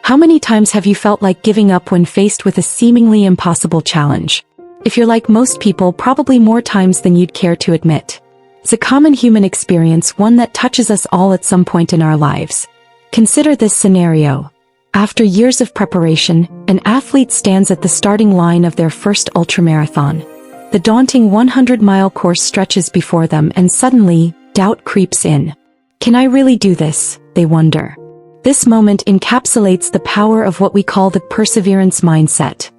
How many times have you felt like giving up when faced with a seemingly impossible challenge? If you're like most people, probably more times than you'd care to admit. It's a common human experience, one that touches us all at some point in our lives. Consider this scenario. After years of preparation, an athlete stands at the starting line of their first ultramarathon. The daunting 100-mile course stretches before them, and suddenly, doubt creeps in. Can I really do this? They wonder. This moment encapsulates the power of what we call the perseverance mindset,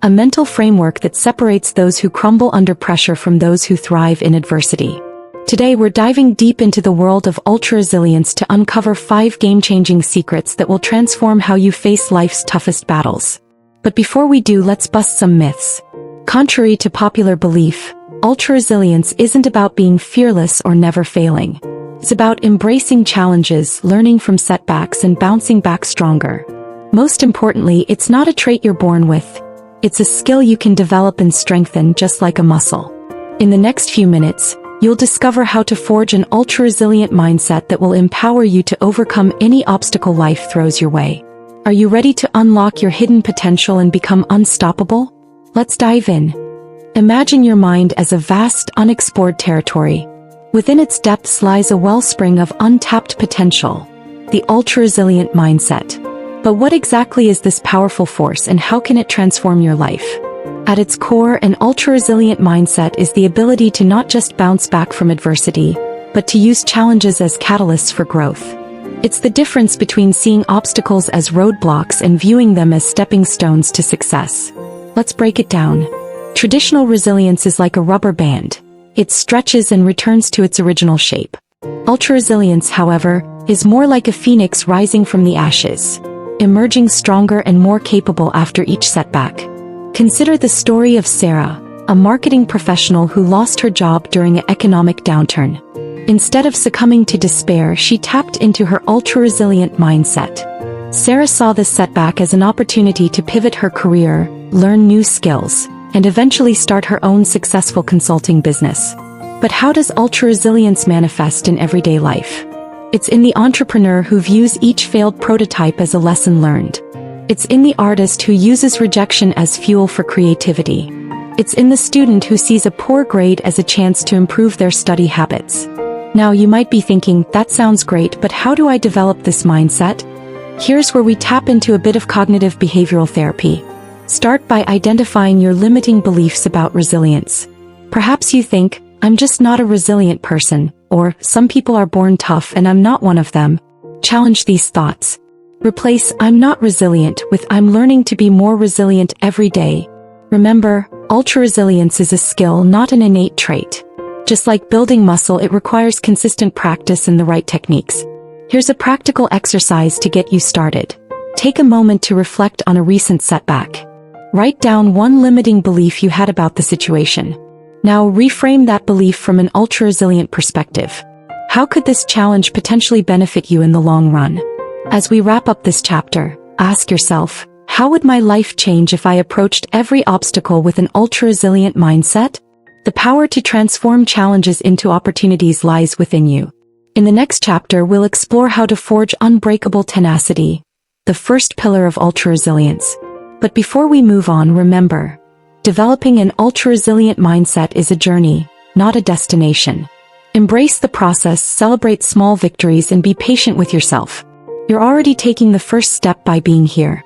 a mental framework that separates those who crumble under pressure from those who thrive in adversity. Today we're diving deep into the world of ultra-resilience to uncover 5 game-changing secrets that will transform how you face life's toughest battles. But before we do, let's bust some myths. Contrary to popular belief, ultra-resilience isn't about being fearless or never failing. It's about embracing challenges, learning from setbacks, and bouncing back stronger. Most importantly, it's not a trait you're born with. It's a skill you can develop and strengthen, just like a muscle. In the next few minutes, you'll discover how to forge an ultra-resilient mindset that will empower you to overcome any obstacle life throws your way. Are you ready to unlock your hidden potential and become unstoppable? Let's dive in. Imagine your mind as a vast, unexplored territory. Within its depths lies a wellspring of untapped potential, the ultra-resilient mindset. But what exactly is this powerful force, and how can it transform your life? At its core, an ultra-resilient mindset is the ability to not just bounce back from adversity, but to use challenges as catalysts for growth. It's the difference between seeing obstacles as roadblocks and viewing them as stepping stones to success. Let's break it down. Traditional resilience is like a rubber band. It stretches and returns to its original shape. Ultra-resilience, however, is more like a phoenix rising from the ashes, emerging stronger and more capable after each setback. Consider the story of Sarah, a marketing professional who lost her job during an economic downturn. Instead of succumbing to despair, she tapped into her ultra-resilient mindset. Sarah saw this setback as an opportunity to pivot her career, learn new skills, and eventually start her own successful consulting business. But how does ultra-resilience manifest in everyday life? It's in the entrepreneur who views each failed prototype as a lesson learned. It's in the artist who uses rejection as fuel for creativity. It's in the student who sees a poor grade as a chance to improve their study habits. Now you might be thinking, that sounds great, but how do I develop this mindset? Here's where we tap into a bit of cognitive behavioral therapy. Start by identifying your limiting beliefs about resilience. Perhaps you think, I'm just not a resilient person, or some people are born tough and I'm not one of them. Challenge these thoughts. Replace I'm not resilient with I'm learning to be more resilient every day. Remember, ultra-resilience is a skill, not an innate trait. Just like building muscle, it requires consistent practice and the right techniques. Here's a practical exercise to get you started. Take a moment to reflect on a recent setback. Write down one limiting belief you had about the situation. Now reframe that belief from an ultra-resilient perspective. How could this challenge potentially benefit you in the long run? As we wrap up this chapter, ask yourself, how would my life change if I approached every obstacle with an ultra-resilient mindset? The power to transform challenges into opportunities lies within you. In the next chapter, we'll explore how to forge unbreakable tenacity, the first pillar of ultra-resilience. But before we move on, remember, developing an ultra-resilient mindset is a journey, not a destination. Embrace the process, celebrate small victories, and be patient with yourself. You're already taking the first step by being here.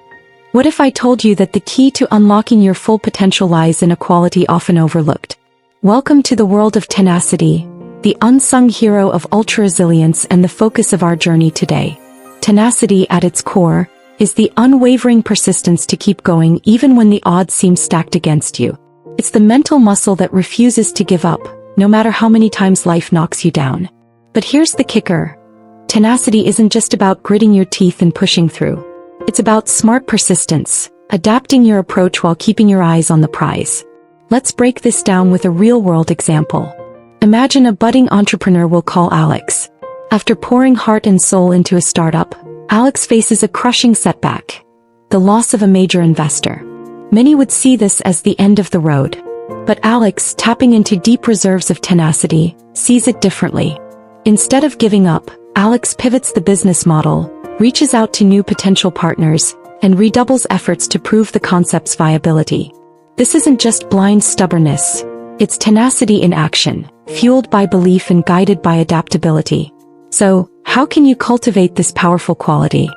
What if I told you that the key to unlocking your full potential lies in a quality often overlooked? Welcome to the world of tenacity, the unsung hero of ultra-resilience and the focus of our journey today. Tenacity, at its core, is the unwavering persistence to keep going even when the odds seem stacked against you. It's the mental muscle that refuses to give up, no matter how many times life knocks you down. But here's the kicker. Tenacity isn't just about gritting your teeth and pushing through. It's about smart persistence, adapting your approach while keeping your eyes on the prize. Let's break this down with a real-world example. Imagine a budding entrepreneur we'll call Alex. After pouring heart and soul into a startup, Alex faces a crushing setback, the loss of a major investor. Many would see this as the end of the road. But Alex, tapping into deep reserves of tenacity, sees it differently. Instead of giving up, Alex pivots the business model, reaches out to new potential partners, and redoubles efforts to prove the concept's viability. This isn't just blind stubbornness. It's tenacity in action, fueled by belief and guided by adaptability. So, how can you cultivate this powerful quality?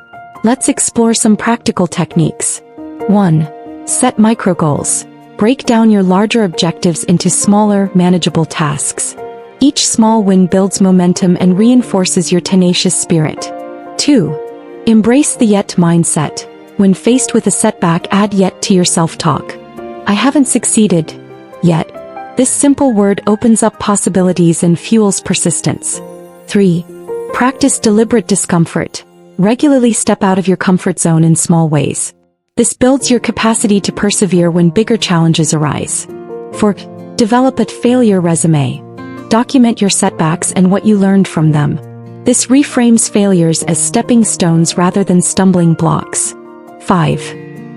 Let's explore some practical techniques. 1. Set micro goals. Break down your larger objectives into smaller, manageable tasks. Each small win builds momentum and reinforces your tenacious spirit. 2. Embrace the yet mindset. When faced with a setback, add yet to your self-talk. I haven't succeeded yet. This simple word opens up possibilities and fuels persistence. 3. Practice deliberate discomfort. Regularly step out of your comfort zone in small ways. This builds your capacity to persevere when bigger challenges arise. 4. Develop a failure resume. Document your setbacks and what you learned from them. This reframes failures as stepping stones rather than stumbling blocks. 5.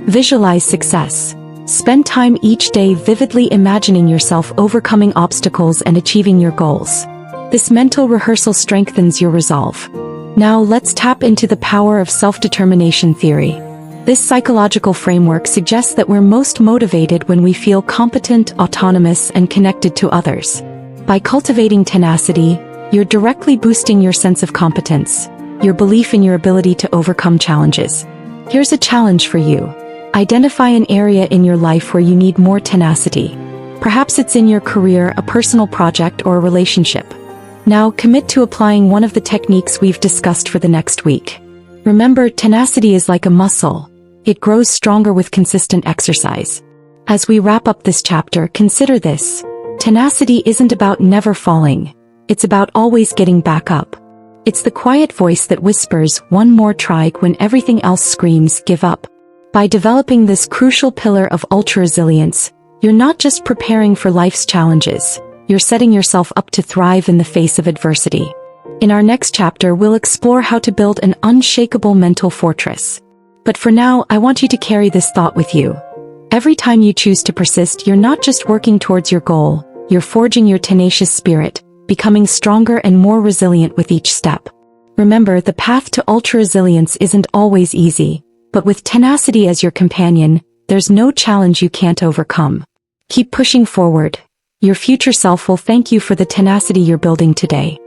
Visualize success. Spend time each day vividly imagining yourself overcoming obstacles and achieving your goals. This mental rehearsal strengthens your resolve. Now let's tap into the power of self-determination theory. This psychological framework suggests that we're most motivated when we feel competent, autonomous, and connected to others. By cultivating tenacity, you're directly boosting your sense of competence, your belief in your ability to overcome challenges. Here's a challenge for you. Identify an area in your life where you need more tenacity. Perhaps it's in your career, a personal project, or a relationship. Now commit to applying one of the techniques we've discussed for the next week. Remember, tenacity is like a muscle. It grows stronger with consistent exercise. As we wrap up this chapter, consider this. Tenacity isn't about never falling. It's about always getting back up. It's the quiet voice that whispers, "One more try," when everything else screams, "Give up." By developing this crucial pillar of ultra-resilience, you're not just preparing for life's challenges, you're setting yourself up to thrive in the face of adversity. In our next chapter, we'll explore how to build an unshakable mental fortress. But for now, I want you to carry this thought with you. Every time you choose to persist, you're not just working towards your goal, you're forging your tenacious spirit, becoming stronger and more resilient with each step. Remember, the path to ultra-resilience isn't always easy. But with tenacity as your companion, there's no challenge you can't overcome. Keep pushing forward. Your future self will thank you for the tenacity you're building today.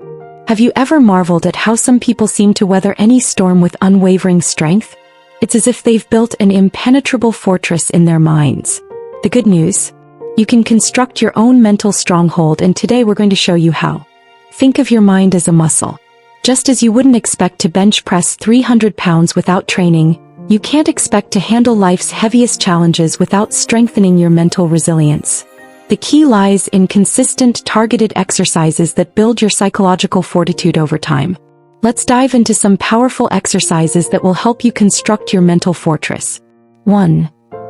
Have you ever marveled at how some people seem to weather any storm with unwavering strength? It's as if they've built an impenetrable fortress in their minds. The good news? You can construct your own mental stronghold, and today we're going to show you how. Think of your mind as a muscle. Just as you wouldn't expect to bench press 300 pounds without training, you can't expect to handle life's heaviest challenges without strengthening your mental resilience. The key lies in consistent, targeted exercises that build your psychological fortitude over time. Let's dive into some powerful exercises that will help you construct your mental fortress. 1.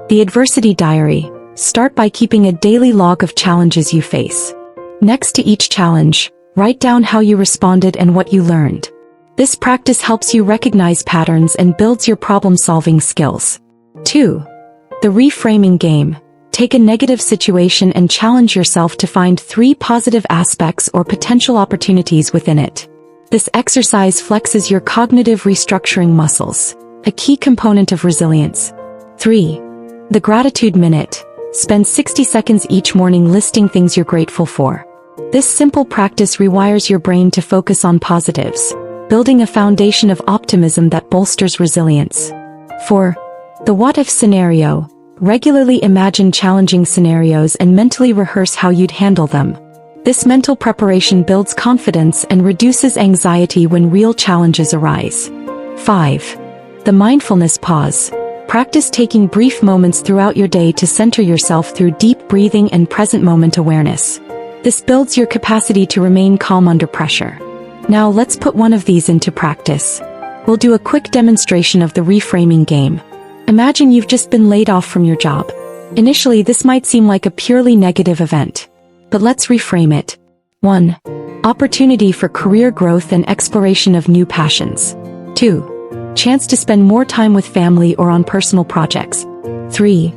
The Adversity Diary. Start by keeping a daily log of challenges you face. Next to each challenge, write down how you responded and what you learned. This practice helps you recognize patterns and builds your problem-solving skills. 2. The reframing game. Take a negative situation and challenge yourself to find 3 positive aspects or potential opportunities within it. This exercise flexes your cognitive restructuring muscles, a key component of resilience. 3. The Gratitude Minute. Spend 60 seconds each morning listing things you're grateful for. This simple practice rewires your brain to focus on positives, building a foundation of optimism that bolsters resilience. 4. The what-if scenario. Regularly imagine challenging scenarios and mentally rehearse how you'd handle them. This mental preparation builds confidence and reduces anxiety when real challenges arise. 5. The mindfulness pause. Practice taking brief moments throughout your day to center yourself through deep breathing and present moment awareness. This builds your capacity to remain calm under pressure. Now let's put one of these into practice. We'll do a quick demonstration of the reframing game. Imagine you've just been laid off from your job. Initially, this might seem like a purely negative event. But let's reframe it. 1. Opportunity for career growth and exploration of new passions. 2. Chance to spend more time with family or on personal projects. 3.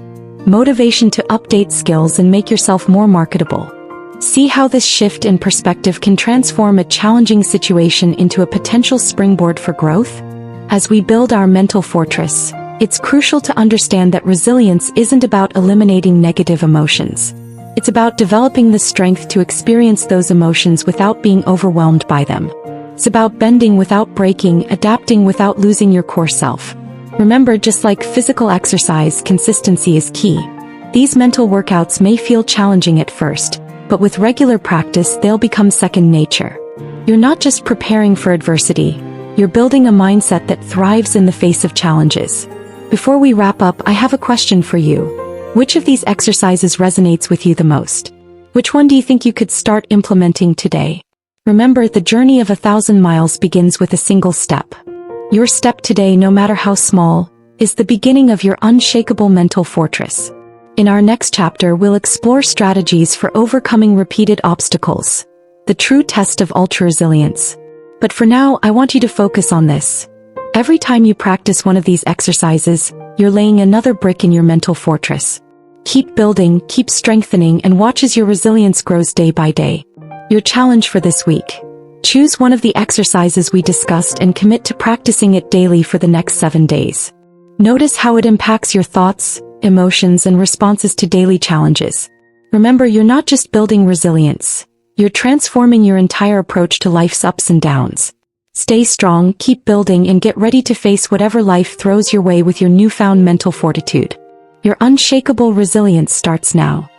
Motivation to update skills and make yourself more marketable. See how this shift in perspective can transform a challenging situation into a potential springboard for growth? As we build our mental fortress, It's crucial to understand that resilience isn't about eliminating negative emotions. It's about developing the strength to experience those emotions without being overwhelmed by them. It's about bending without breaking, adapting without losing your core self. Remember, just like physical exercise, consistency is key. These mental workouts may feel challenging at first, but with regular practice, they'll become second nature. You're not just preparing for adversity, you're building a mindset that thrives in the face of challenges. Before we wrap up, I have a question for you. Which of these exercises resonates with you the most? Which one do you think you could start implementing today? Remember, the journey of 1,000 miles begins with a single step. Your step today, no matter how small, is the beginning of your unshakable mental fortress. In our next chapter, we'll explore strategies for overcoming repeated obstacles, the true test of ultra-resilience. But for now, I want you to focus on this. Every time you practice one of these exercises, you're laying another brick in your mental fortress. Keep building, keep strengthening, and watch as your resilience grows day by day. Your challenge for this week: choose one of the exercises we discussed and commit to practicing it daily for the next 7 days. Notice how it impacts your thoughts, emotions, and responses to daily challenges. Remember, you're not just building resilience, you're transforming your entire approach to life's ups and downs. Stay strong, keep building, and get ready to face whatever life throws your way with your newfound mental fortitude. Your unshakable resilience starts now.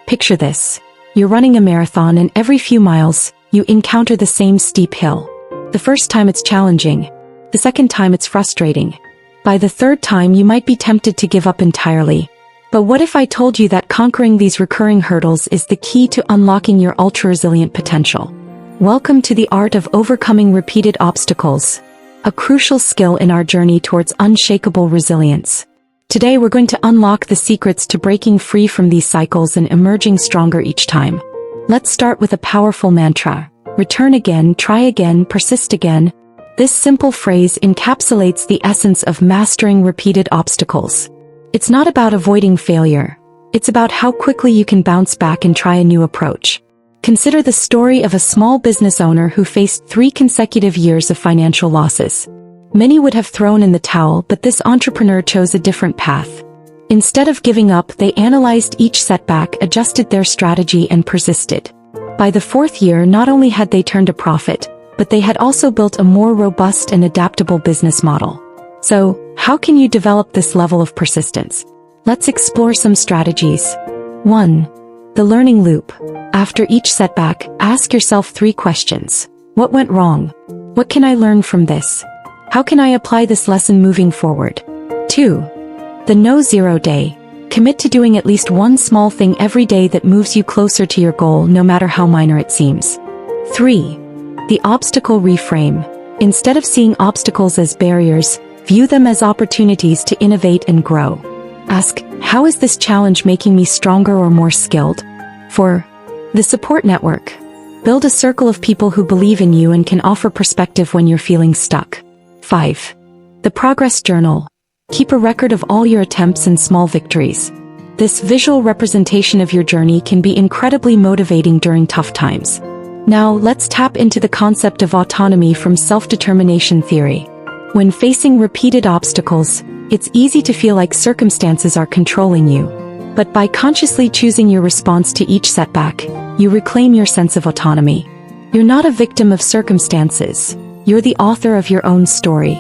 Picture this. You're running a marathon, and every few miles, you encounter the same steep hill. The first time it's challenging. The second time it's frustrating. By the third time you might be tempted to give up entirely. But what if I told you that conquering these recurring hurdles is the key to unlocking your ultra-resilient potential? Welcome to the art of overcoming repeated obstacles, a crucial skill in our journey towards unshakable resilience. Today we're going to unlock the secrets to breaking free from these cycles and emerging stronger each time. Let's start with a powerful mantra. Return again, try again, persist again. This simple phrase encapsulates the essence of mastering repeated obstacles. It's not about avoiding failure. It's about how quickly you can bounce back and try a new approach. Consider the story of a small business owner who faced 3 consecutive years of financial losses. Many would have thrown in the towel, but this entrepreneur chose a different path. Instead of giving up, they analyzed each setback, adjusted their strategy, and persisted. By the 4th year, not only had they turned a profit, but they had also built a more robust and adaptable business model. So, how can you develop this level of persistence? Let's explore some strategies. 1. The learning loop. After each setback, ask yourself 3 questions. What went wrong? What can I learn from this? How can I apply this lesson moving forward? 2. The no-zero day. Commit to doing at least one small thing every day that moves you closer to your goal, no matter how minor it seems. 3. The obstacle reframe. Instead of seeing obstacles as barriers, view them as opportunities to innovate and grow. Ask, how is this challenge making me stronger or more skilled? 4. The support network. Build a circle of people who believe in you and can offer perspective when you're feeling stuck. 5. The progress journal. Keep a record of all your attempts and small victories. This visual representation of your journey can be incredibly motivating during tough times. Now, let's tap into the concept of autonomy from self-determination theory. When facing repeated obstacles, it's easy to feel like circumstances are controlling you. But by consciously choosing your response to each setback, you reclaim your sense of autonomy. You're not a victim of circumstances. You're the author of your own story.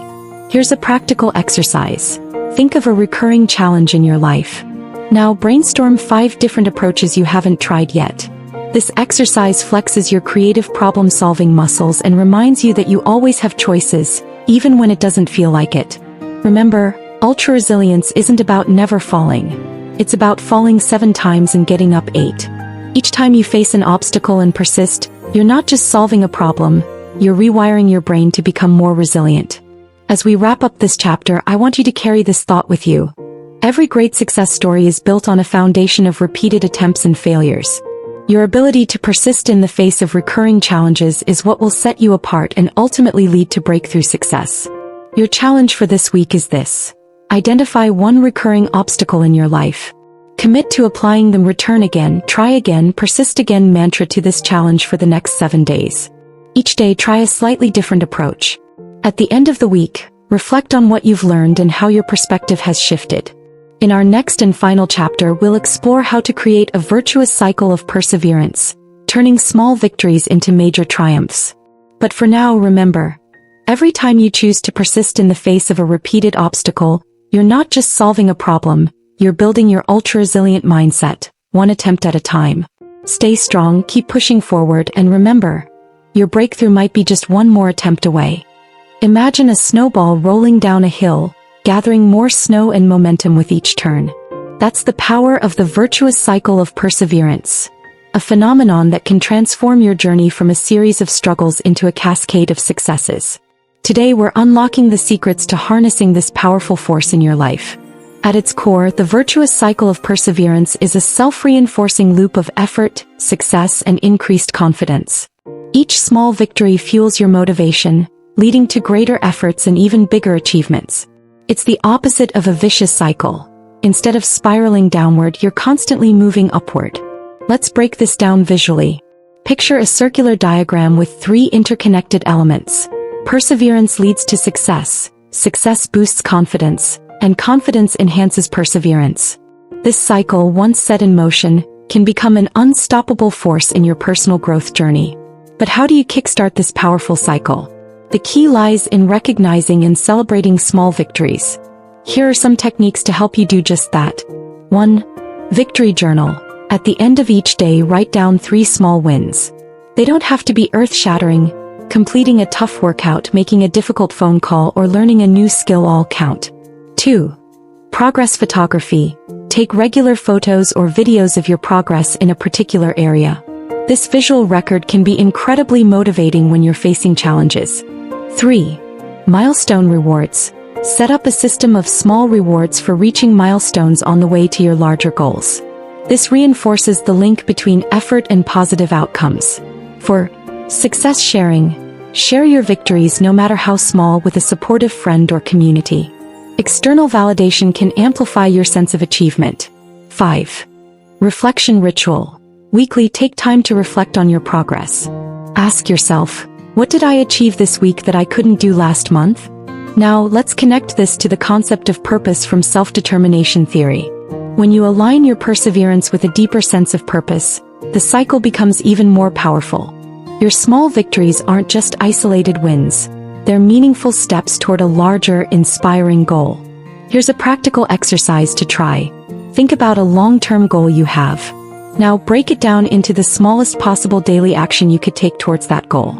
Here's a practical exercise. Think of a recurring challenge in your life. Now brainstorm 5 different approaches you haven't tried yet. This exercise flexes your creative problem-solving muscles and reminds you that you always have choices, even when it doesn't feel like it. Remember, ultra-resilience isn't about never falling. It's about falling 7 times and getting up 8. Each time you face an obstacle and persist, you're not just solving a problem, you're rewiring your brain to become more resilient. As we wrap up this chapter, I want you to carry this thought with you. Every great success story is built on a foundation of repeated attempts and failures. Your ability to persist in the face of recurring challenges is what will set you apart and ultimately lead to breakthrough success. Your challenge for this week is this. Identify one recurring obstacle in your life. Commit to applying the return again, try again, persist again mantra to this challenge for the next 7 days. Each day, try a slightly different approach. At the end of the week, Reflect on what you've learned and how your perspective has shifted. In our next and final chapter, we'll explore how to create a virtuous cycle of perseverance, turning small victories into major triumphs. But for now, remember, every time you choose to persist in the face of a repeated obstacle, you're not just solving a problem, you're building your ultra-resilient mindset, one attempt at a time. Stay strong, keep pushing forward, and remember, your breakthrough might be just one more attempt away. Imagine a snowball rolling down a hill, gathering more snow and momentum with each turn. That's the power of the virtuous cycle of perseverance, a phenomenon that can transform your journey from a series of struggles into a cascade of successes. Today we're unlocking the secrets to harnessing this powerful force in your life. At its core, the virtuous cycle of perseverance is a self-reinforcing loop of effort, success, and increased confidence. Each small victory fuels your motivation, leading to greater efforts and even bigger achievements. It's the opposite of a vicious cycle. Instead of spiraling downward, you're constantly moving upward. Let's break this down visually. Picture a circular diagram with 3 interconnected elements. Perseverance leads to success, success boosts confidence, and confidence enhances perseverance. This cycle, once set in motion, can become an unstoppable force in your personal growth journey. But how do you kickstart this powerful cycle? The key lies in recognizing and celebrating small victories. Here are some techniques to help you do just that. 1. Victory journal. At the end of each day, write down 3 small wins. They don't have to be earth-shattering. Completing a tough workout, making a difficult phone call, or learning a new skill all count. 2. Progress photography. Take regular photos or videos of your progress in a particular area. This visual record can be incredibly motivating when you're facing challenges. 3. Milestone rewards. Set up a system of small rewards for reaching milestones on the way to your larger goals. This reinforces the link between effort and positive outcomes. 4. Success sharing. Share your victories, no matter how small, with a supportive friend or community. External validation can amplify your sense of achievement. 5. Reflection ritual. Weekly, take time to reflect on your progress. Ask yourself, what did I achieve this week that I couldn't do last month? Now, let's connect this to the concept of purpose from self-determination theory. When you align your perseverance with a deeper sense of purpose, the cycle becomes even more powerful. Your small victories aren't just isolated wins. They're meaningful steps toward a larger, inspiring goal. Here's a practical exercise to try. Think about a long-term goal you have. Now break it down into the smallest possible daily action you could take towards that goal.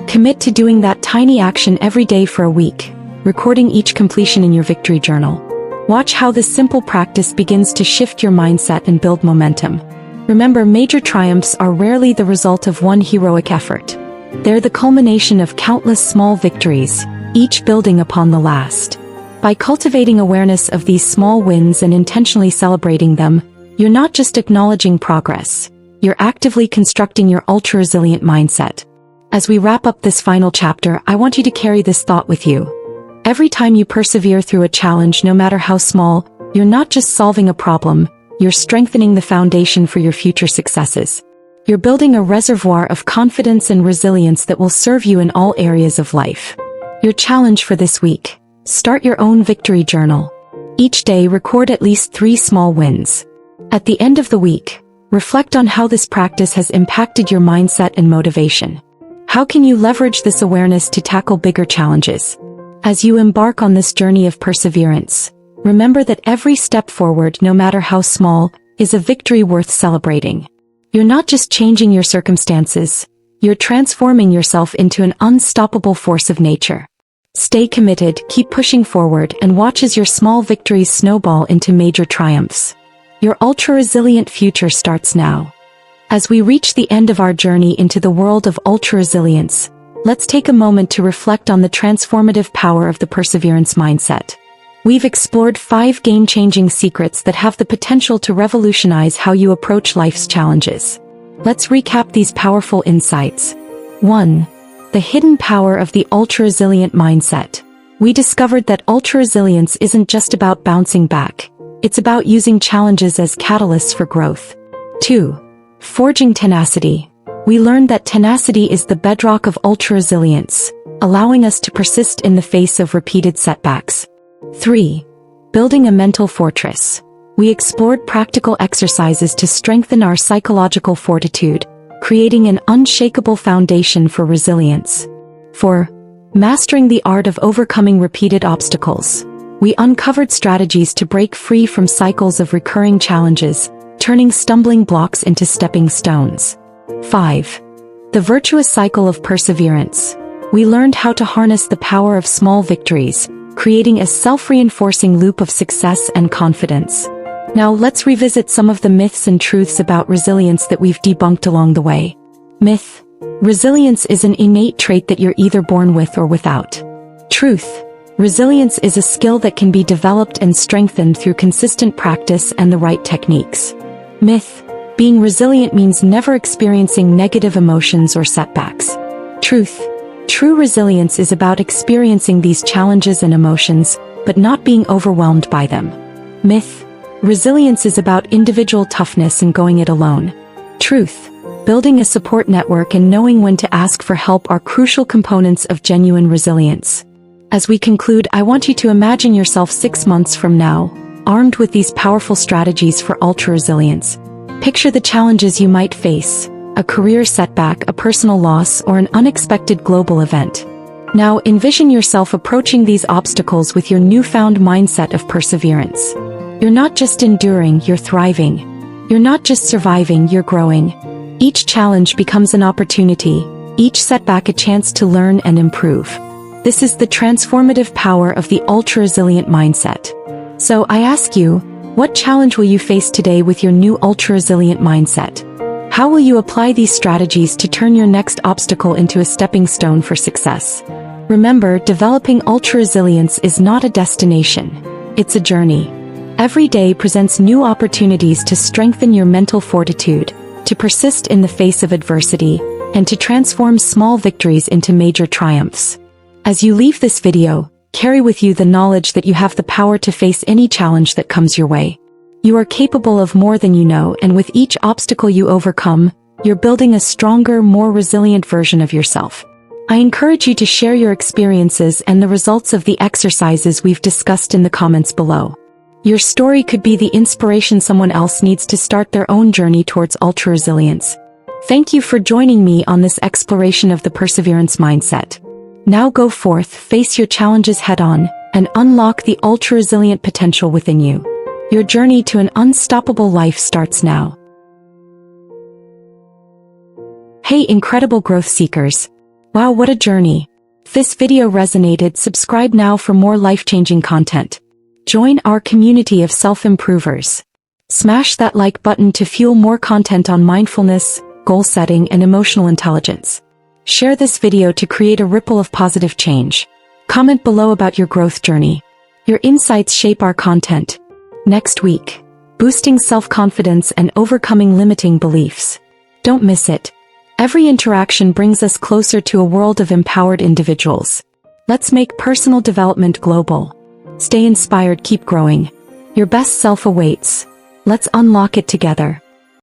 Commit to doing that tiny action every day for a week, recording each completion in your victory journal. Watch how this simple practice begins to shift your mindset and build momentum. Remember, major triumphs are rarely the result of one heroic effort. They're the culmination of countless small victories, each building upon the last. By cultivating awareness of these small wins and intentionally celebrating them, you're not just acknowledging progress, you're actively constructing your ultra-resilient mindset. As we wrap up this final chapter, I want you to carry this thought with you. Every time you persevere through a challenge, no matter how small, you're not just solving a problem, you're strengthening the foundation for your future successes. You're building a reservoir of confidence and resilience that will serve you in all areas of life. Your challenge for this week: start your own victory journal. Each day, record at least 3 small wins. At the end of the week, reflect on how this practice has impacted your mindset and motivation. How can you leverage this awareness to tackle bigger challenges? As you embark on this journey of perseverance, remember that every step forward, no matter how small, is a victory worth celebrating. You're not just changing your circumstances, you're transforming yourself into an unstoppable force of nature. Stay committed, keep pushing forward, and watch as your small victories snowball into major triumphs. Your ultra-resilient future starts now. As we reach the end of our journey into the world of ultra-resilience, let's take a moment to reflect on the transformative power of the perseverance mindset. We've explored 5 game-changing secrets that have the potential to revolutionize how you approach life's challenges. Let's recap these powerful insights. 1. The hidden power of the ultra-resilient mindset. We discovered that ultra-resilience isn't just about bouncing back. It's about using challenges as catalysts for growth. 2. Forging tenacity. We learned that tenacity is the bedrock of ultra-resilience, allowing us to persist in the face of repeated setbacks. 3. Building a mental fortress. We explored practical exercises to strengthen our psychological fortitude, creating an unshakable foundation for resilience. 4. Mastering the art of overcoming repeated obstacles. We uncovered strategies to break free from cycles of recurring challenges, turning stumbling blocks into stepping stones. 5. The virtuous cycle of perseverance. We learned how to harness the power of small victories, creating a self-reinforcing loop of success and confidence. Now let's revisit some of the myths and truths about resilience that we've debunked along the way. Myth: resilience is an innate trait that you're either born with or without. Truth: resilience is a skill that can be developed and strengthened through consistent practice and the right techniques. Myth: being resilient means never experiencing negative emotions or setbacks. Truth: true resilience is about experiencing these challenges and emotions, but not being overwhelmed by them. Myth: resilience is about individual toughness and going it alone. Truth: building a support network and knowing when to ask for help are crucial components of genuine resilience. As we conclude, I want you to imagine yourself 6 months from now, armed with these powerful strategies for ultra-resilience. Picture the challenges you might face: a career setback, a personal loss, or an unexpected global event. Now envision yourself approaching these obstacles with your newfound mindset of perseverance. You're not just enduring, you're thriving. You're not just surviving, you're growing. Each challenge becomes an opportunity, each setback a chance to learn and improve. This is the transformative power of the ultra-resilient mindset. So I ask you, what challenge will you face today with your new ultra-resilient mindset? How will you apply these strategies to turn your next obstacle into a stepping stone for success? Remember, developing ultra-resilience is not a destination. It's a journey. Every day presents new opportunities to strengthen your mental fortitude, to persist in the face of adversity, and to transform small victories into major triumphs. As you leave this video, carry with you the knowledge that you have the power to face any challenge that comes your way. You are capable of more than you know, and with each obstacle you overcome, you're building a stronger, more resilient version of yourself. I encourage you to share your experiences and the results of the exercises we've discussed in the comments below. Your story could be the inspiration someone else needs to start their own journey towards ultra-resilience. Thank you for joining me on this exploration of the perseverance mindset. Now go forth, face your challenges head-on, and unlock the ultra-resilient potential within you. Your journey to an unstoppable life starts now. Hey, incredible growth seekers! Wow, what a journey! If this video resonated, subscribe now for more life-changing content. Join our community of self-improvers. Smash that like button to fuel more content on mindfulness, goal setting, and emotional intelligence. Share this video to create a ripple of positive change. Comment below about your growth journey. Your insights shape our content. Next week, boosting self-confidence and overcoming limiting beliefs. Don't miss it. Every interaction brings us closer to a world of empowered individuals. Let's make personal development global. Stay inspired, keep growing. Your best self awaits. Let's unlock it together.